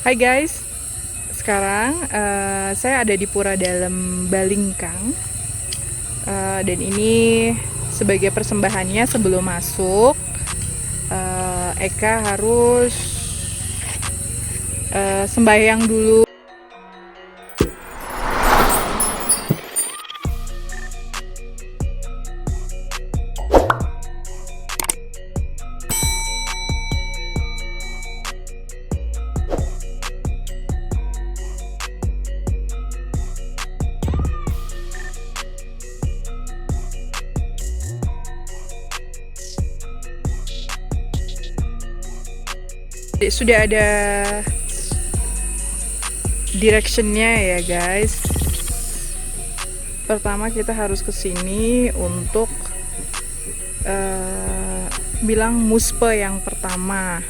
Hai guys, sekarang saya ada di Pura Dalam Balingkang, dan ini sebagai persembahannya sebelum masuk, Eka harus sembahyang dulu. Sudah ada directionnya ya guys. Pertama kita harus ke sini untuk bilang muspe yang pertama.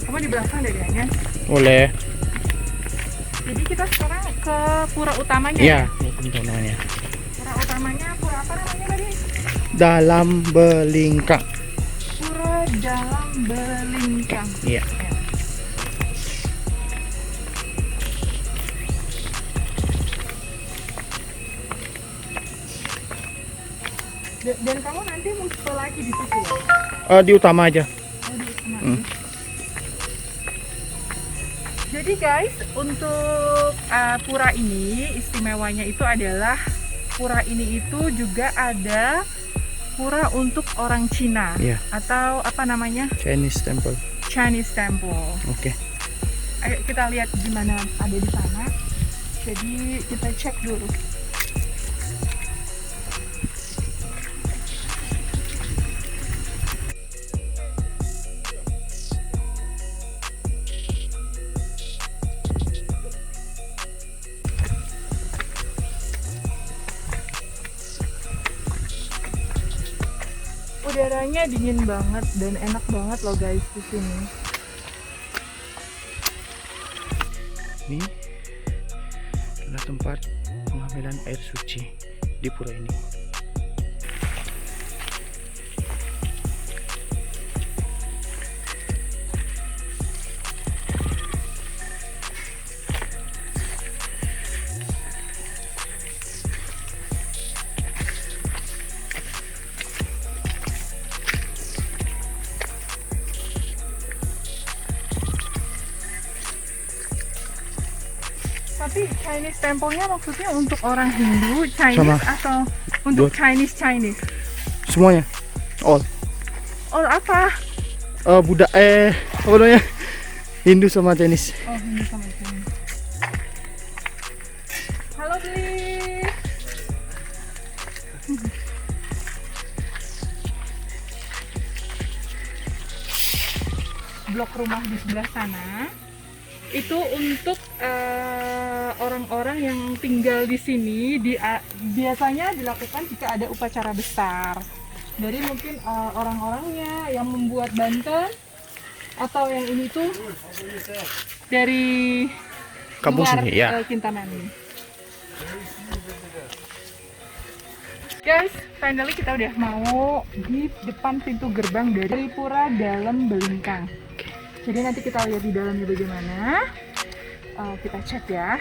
Kamu di belakang deh kayaknya. Boleh. Jadi kita sekarang ke pura utamanya. Iya, utamanya. Pura utamanya, pura apa namanya tadi? Dalam Balingkang. Pura Dalam Balingkang. Iya. Dan kamu nanti mau sekolah lagi di situ ya? Di utama aja. Oh, di utama. Jadi guys, untuk pura ini istimewanya itu adalah pura ini itu juga ada pura untuk orang Cina, Iya. atau apa namanya? Chinese Temple. Chinese Temple. Oke. Ayo kita lihat gimana ada di sana. Jadi kita cek dulu. Udaranya dingin banget dan enak banget loh guys di sini. Ini adalah tempat pengambilan air suci di pura ini. Tapi Chinese Temple-nya maksudnya untuk orang Hindu, Chinese, Sama. atau untuk Dua. Chinese? Semuanya. All. Oh apa? Buddha apa namanya? Hindu sama Chinese. Oh Hindu sama Chinese. Halo Bli. Blok rumah di sebelah sana itu untuk orang-orang yang tinggal di sini. Biasanya dilakukan jika ada upacara besar dari mungkin orang-orangnya yang membuat banten, atau yang ini tuh dari Kampung luar sini, ya. Kintamani. Guys, finally kita udah mau di depan pintu gerbang dari Pura Dalam Balingkang. Jadi nanti kita lihat di dalamnya bagaimana. Kita cek ya.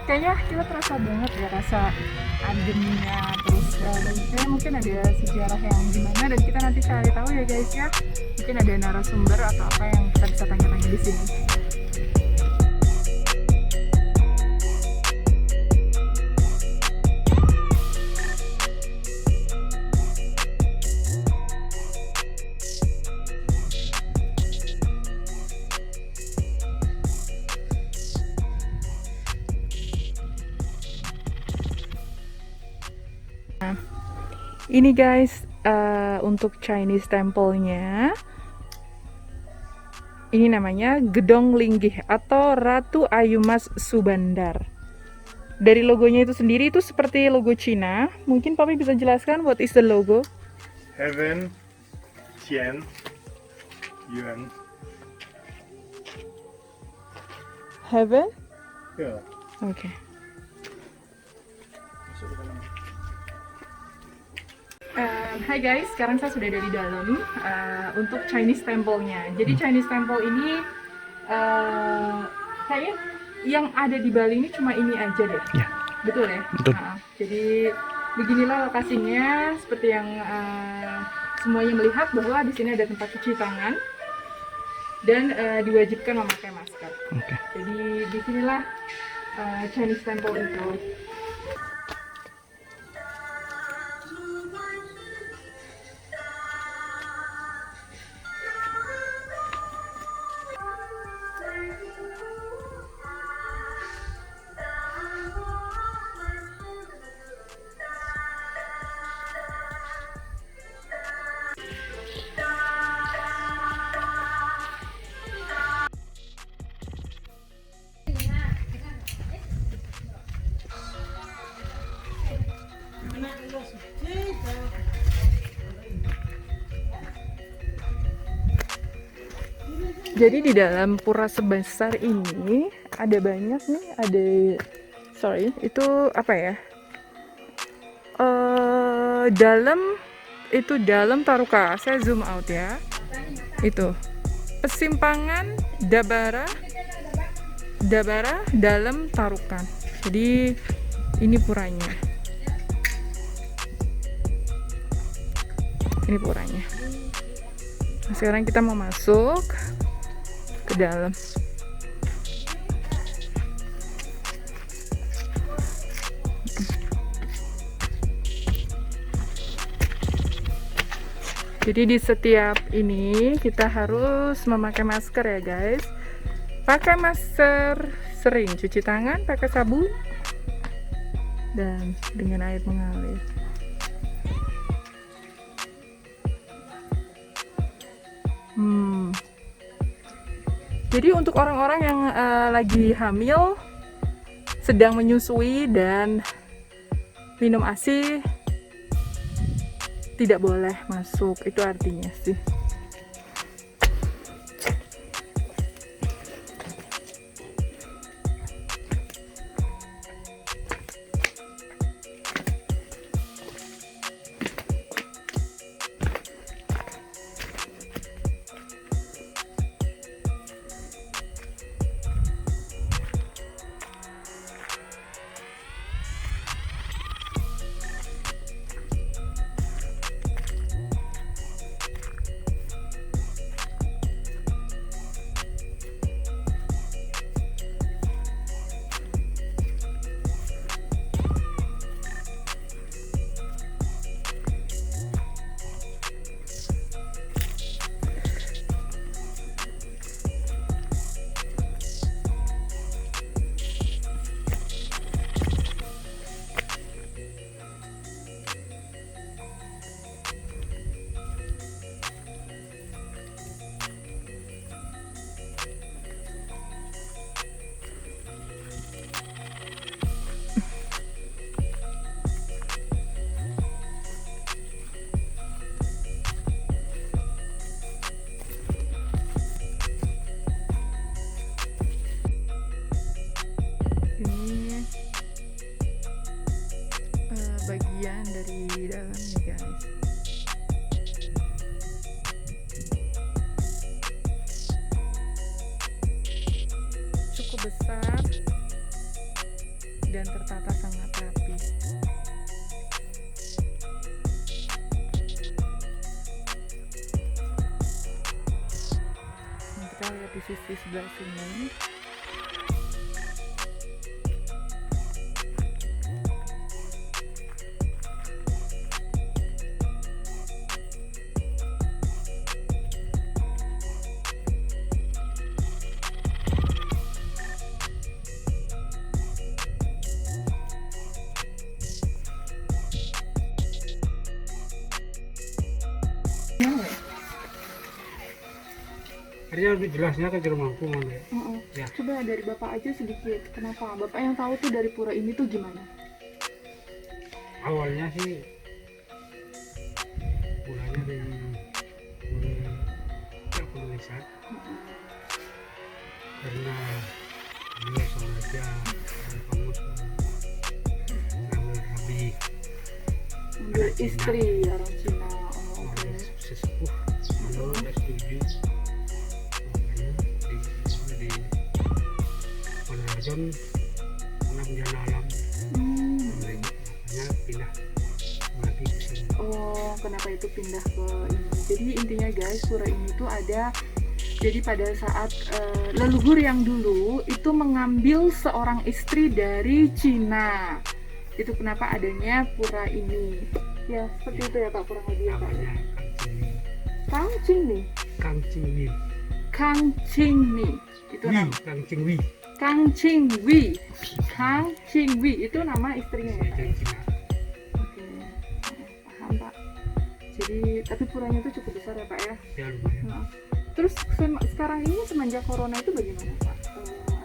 Kayaknya kita terasa banget ya rasa ademnya, terus dan mungkin ada sejarah yang gimana, dan kita nanti cari tahu ya guys ya. Mungkin ada narasumber atau apa yang kita bisa tanya-tanya di sini. Ini guys, untuk Chinese temple-nya. Ini namanya Gedong Linggih atau Ratu Ayumas Subandar. Dari logonya itu sendiri itu seperti logo Cina. Mungkin Papi bisa jelaskan what is the logo? Heaven, Tian, Yuan. Heaven? Ya. Oke. Hai guys, sekarang saya sudah ada di dalam untuk Chinese Temple-nya. Jadi Chinese Temple ini kayaknya yang ada di Bali ini cuma ini aja deh. Ya. Betul ya? Betul. Jadi beginilah lokasinya, seperti yang semuanya melihat bahwa di sini ada tempat cuci tangan dan diwajibkan memakai masker. Oke. Jadi disinilah Chinese Temple itu. Jadi di dalam pura sebesar ini ada banyak nih, itu apa ya? Dalam Taruka. Saya zoom out ya. Itu persimpangan Dabara dalam Tarukan. Jadi ini puranya. Ini puranya. Nah, sekarang kita mau masuk ke dalam. Jadi di setiap ini kita harus memakai masker ya guys. Pakai masker, sering cuci tangan pakai sabun dan dengan air mengalir. Jadi untuk orang-orang yang lagi hamil, sedang menyusui dan minum ASI tidak boleh masuk, itu artinya sih. Bagian dari dalamnya guys. Cukup besar dan tertata sangat rapi. Nah, kita lihat di sisi sebelah sini. Artinya lebih jelasnya ke Jermanku mana? Ya. Coba dari Bapak aja sedikit. Kenapa? Bapak yang tahu tuh dari pura ini tuh gimana? Awalnya sih mulanya dari penulisan karena beliau sengaja kamu ngambil Rabi Ambil istri orang Cina. Oh, oke. sesepuh beliau udah setuju makanya di Penrajon karena bencana alam makanya pindah lagi ke sini. Oh, kenapa itu pindah ke ini? Jadi intinya guys, pura ini tuh ada. Jadi pada saat leluhur yang dulu itu mengambil seorang istri dari Cina. Itu kenapa adanya pura ini. Ya, seperti itu ya Pak, kurang lebih ya Pak. Namanya Kang Cingmi. Kang Cingwi. Kang Cingmi. Itu Wi, nama. Kang Cingwi. Kang Cingwi. Kang Cingwi itu nama istrinya ya Pak. Dari Cina. Oke. Paham Pak. Jadi tapi puranya itu cukup besar ya Pak ya. Ya lumayan. Nah, terus sekarang ini semenjak corona itu bagaimana Pak?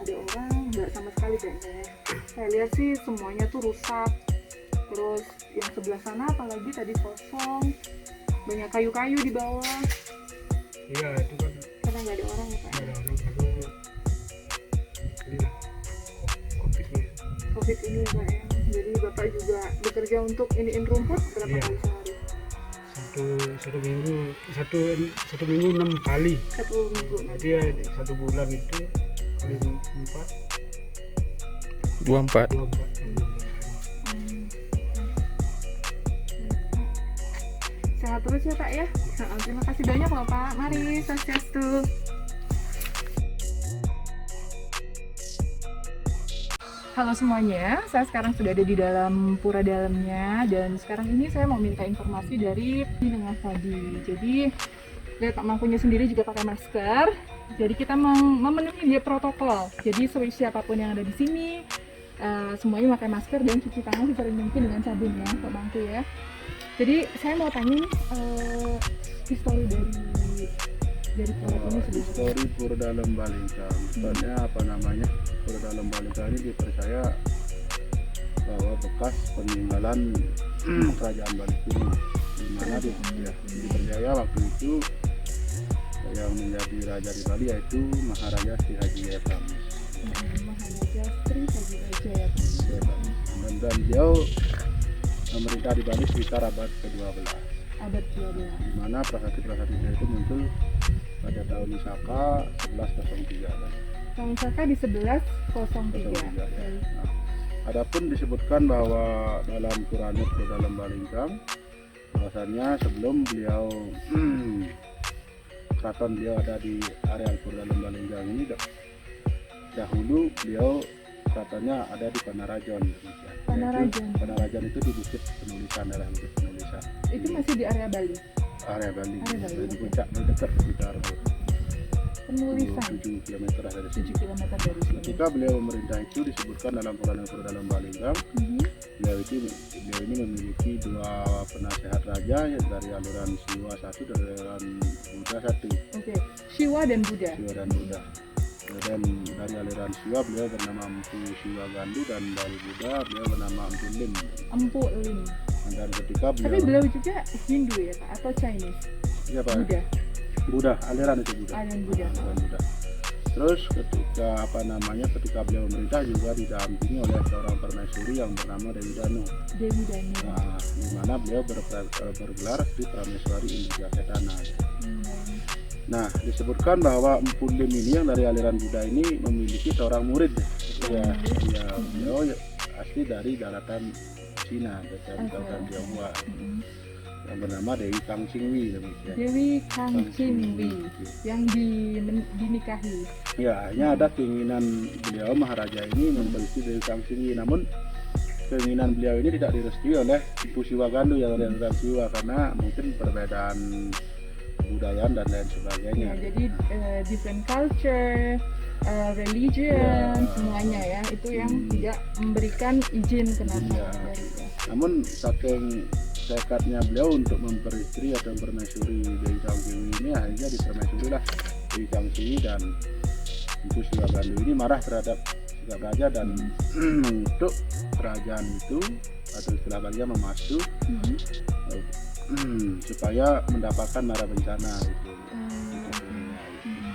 Ada orang nggak sama sekali kayaknya ya. Saya lihat sih semuanya tuh rusak. Terus yang sebelah sana apalagi tadi kosong. Banyak kayu-kayu di bawah. Iya itu kan Karena nggak ada orang ya Pak. ada orang karena ini lah COVID nih. Covid ini ya Pak ya. Jadi Bapak juga bekerja untuk iniin rumput berapa Iya. kali sehari? Satu minggu 6 kali. 1 minggu Jadi ya 1 bulan itu kali 4 24. 24. Sehat terus ya Pak ya. Terima kasih banyak loh Pak. Mari, swastiastu. Halo semuanya, saya sekarang sudah ada di dalam pura dalamnya dan sekarang ini saya mau minta informasi dari dengan Fadi. Jadi lihat Pak Mangkunya sendiri juga pakai masker. Jadi kita memenuhi dia protokol. Jadi siapapun yang ada di sini semuanya pakai masker dan cuci tangan sesering mungkin dengan sabun ya Pak Mangku ya. Jadi saya mau tanya nih histori dari pura ini sebenarnya. Histori Pura Dalam Balingkang. Soalnya apa namanya? Pura Dalam Balingkang ini dipercaya bahwa bekas peninggalan kerajaan Bali kuno. Di mana dipercaya waktu itu yang menjadi raja di Bali yaitu Maharaja Sri Haji Jaya Pramus. Maharaja Sri Haji Jaya Dan beliau memerintah di Bali sekitar abad ke-12. abad 12. Di mana prasasti-prasasti itu muncul pada tahun Saka 1103. Tahun Saka di 1103. Ya. Nah, adapun disebutkan bahwa dalam Purana Dalam Balingkang bahwasannya sebelum beliau keraton beliau ada di areal Pura Dalam Balingkang ini dahulu beliau keratonnya ada di Panarajon. Panarajon. Panarajon itu di Bukit Penulisan, daerah Bukit Penulisan. Itu masih di area Bali. Area Bali. Area Bali. Di puncak dekat sekitar Penulisan 7 km dari 7 sini. km dari sini. Ketika beliau memerintah itu disebutkan dalam Pura Dalam Balingkang, beliau ini memiliki 2 penasehat raja yang dari aliran Siwa 1 dan aliran Buddha 1. Oke. Siwa dan Buddha. Siwa dan Buddha. Dan dari aliran Siwa beliau bernama Empu Siwa Gandu dan dari Buddha beliau bernama Empu Lim. Empu Lim. Dan ketika Tapi beliau juga Hindu ya Pak atau Chinese? Iya, Pak. Buddha. Buddha, aliran itu Buddha. Aliran Buddha. Aliran Buddha. Terus ketika beliau memerintah juga didampingi oleh seorang permaisuri yang bernama Dewi Danu. Dewi Danu. Nah, di mana beliau bergelar Sri Prameswari Indra Ketana. Nah, disebutkan bahwa Empu Lim ini yang dari aliran Buddha ini memiliki seorang murid. Ya, beliau asli dari daratan Cina, dari daratan Tionghoa, yang bernama Dewi Kang Cingwi demikian. Dewi Kang Cingwi yang dinikahi. Ya, hanya ada keinginan beliau Maharaja ini memiliki Dewi Kang Cingwi, namun keinginan beliau ini tidak direstui oleh Empu Siwa Gandu yang dari aliran Siwa karena mungkin perbedaan kebudayaan dan lain sebagainya. Ya, jadi different culture, religion, semuanya ya itu yang tidak memberikan izin kenapa. Ya. Namun saking tekadnya beliau untuk memperistri atau mempermaisuri Dewi Kang Cingwi ini akhirnya dipermaisurilah Dewi Kangsi dan Empu Siwagandu ini marah terhadap Sigap Raja dan untuk kerajaan itu atau istilah Balinya memasu supaya mendapatkan mara bencana gitu.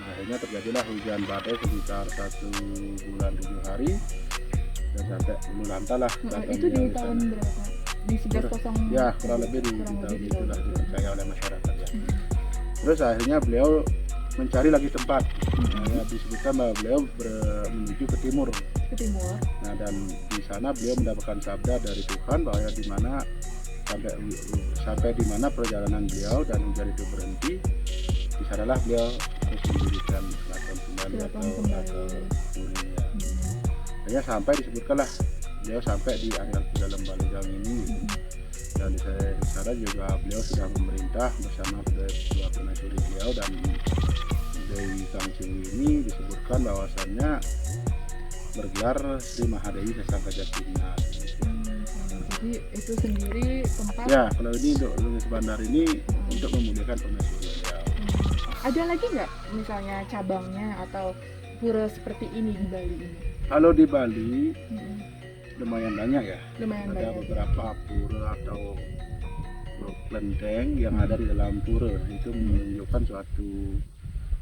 Akhirnya terjadilah hujan badai sekitar 1 bulan 7 hari dan sampai ulu lanta lah. Itu di tahun berapa? Di 1100 ya kurang lebih di tahun itulah dipercaya oleh masyarakat ya. Terus akhirnya beliau mencari lagi tempat. Nah, disebutkan bahwa beliau menuju ke timur. Nah, dan di sana beliau mendapatkan sabda dari Tuhan bahwa di mana sampai di mana perjalanan beliau dan hujan itu berhenti, di sanalah beliau harus mendirikan keraton kembali atau Puri ya. Hanya sampai disebutkanlah beliau sampai di akhir dalam Balejang ini. Dan di sana juga beliau sudah memerintah bersama kedua permaisuri beliau dan Dewi Kangsi ini disebutkan bahwasannya bergelar Sri Mahadewi Sasangka Jastina. Jadi itu sendiri tempat. Ya, kalau ini untuk Lulis Bandar ini untuk memuliakan permaisuri beliau. Ada lagi nggak misalnya cabangnya atau pura seperti ini di Bali ini? Kalau di Bali lumayan banyak ya. Ada beberapa pura atau kelenteng yang ada di dalam pura, itu menunjukkan suatu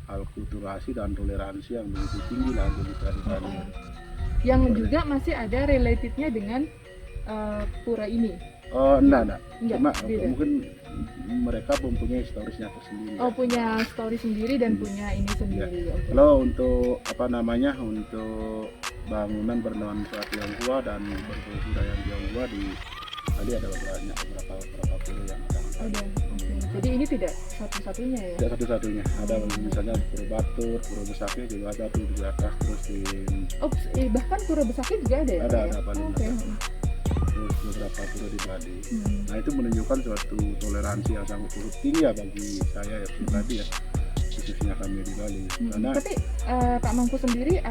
alkulturasi dan toleransi yang begitu tinggi lah untuk kita di Bali. Yang juga masih ada relatednya dengan pura ini. Oh, enggak. Cuma beda. mungkin mereka mempunyai historisnya tersendiri. Oh, punya story sendiri dan punya ini sendiri. Ya. Okay. Kalau untuk untuk bangunan bernuansa Tionghoa dan berbudaya Tionghoa di Bali ada beberapa pura yang ada. Ada. Okay. Jadi ini tidak satu-satunya ya? Tidak satu-satunya. Ada misalnya Pura Batur, Pura Besakih juga ada tuh di atas, terus di. Bahkan Pura Besakih juga ada ya? Ada paling. Okay. Terus beberapa pura di Bali. Nah, itu menunjukkan suatu toleransi yang sangat cukup tinggi ya bagi saya ya pribadi ya, khususnya kami di Bali. Karena tapi Pak Mangku sendiri,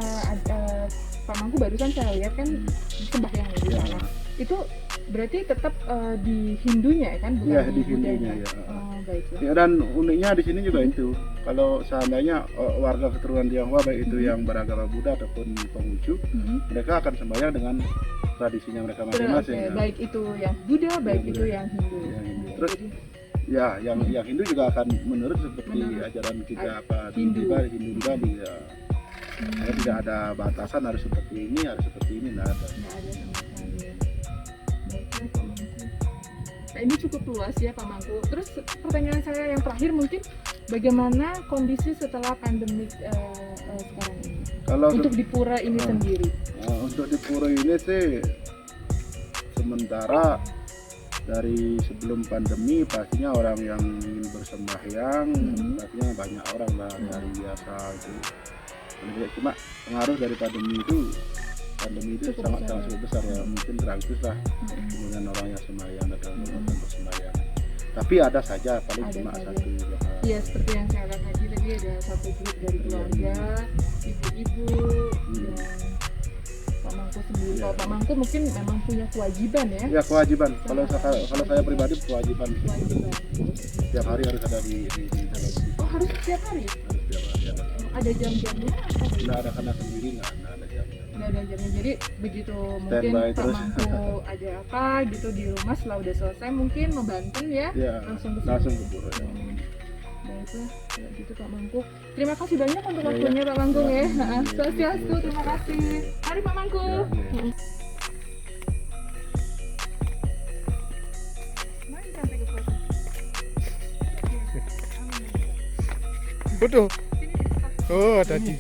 Pak Mangku barusan saya lihat kan sembahyang di sana. Itu berarti tetap di Hindunya kan, bukan ya, di Hindunya ya. Baiklah. Ya, dan uniknya di sini juga itu, kalau seandainya warga keturunan Tionghoa baik itu yang beragama Buddha ataupun Konghucu, mereka akan sembahyang dengan tradisinya mereka masing-masing. Ya. Baik itu yang Buddha, baik itu yang Hindu. Terus ya, yang Hindu juga akan menurut seperti ajaran kita Hindu. Hindu di Bali ya. Tidak ada batasan harus seperti ini, nggak ada. Nah, ini cukup luas ya Pak Mangku. Terus pertanyaan saya yang terakhir mungkin, bagaimana kondisi setelah pandemik sekarang ini? Kalau untuk di pura ini sendiri? Untuk di pura ini sih sementara dari sebelum pandemi pastinya orang yang ingin bersembahyang pastinya banyak orang lah dari biasa itu. Cuma pengaruh dari pandemi itu sangat besar ya, mungkin drastis lah dengan orang yang sembahyang atau bersembahyang. Tapi ada saja paling cuma satu. Iya, seperti yang saya lihat tadi ada satu grup dari keluarga, ibu-ibu, dan Pak Mangku sendiri. Kalau Pak Mangku mungkin memang punya kewajiban ya? Ya, kewajiban. Kalau saya pribadi kewajiban. Setiap hari harus ada di dalam. Oh, harus setiap hari? Harus setiap hari. Ya. Ada jam-jamnya? Nggak ada, karena sendiri nggak ada jamnya. Nggak ada jamnya. Jadi begitu mungkin Pak Mangku ada apa gitu di rumah, setelah udah selesai mungkin membantu ya, langsung ke pura ya. Baiklah, kalau gitu Pak Mangku. Terima kasih banyak untuk waktunya Pak Mangku ya. Swastiastu, terima kasih. Mari Pak Mangku. Mari sampai ke foto. Betul. Oh, tadi.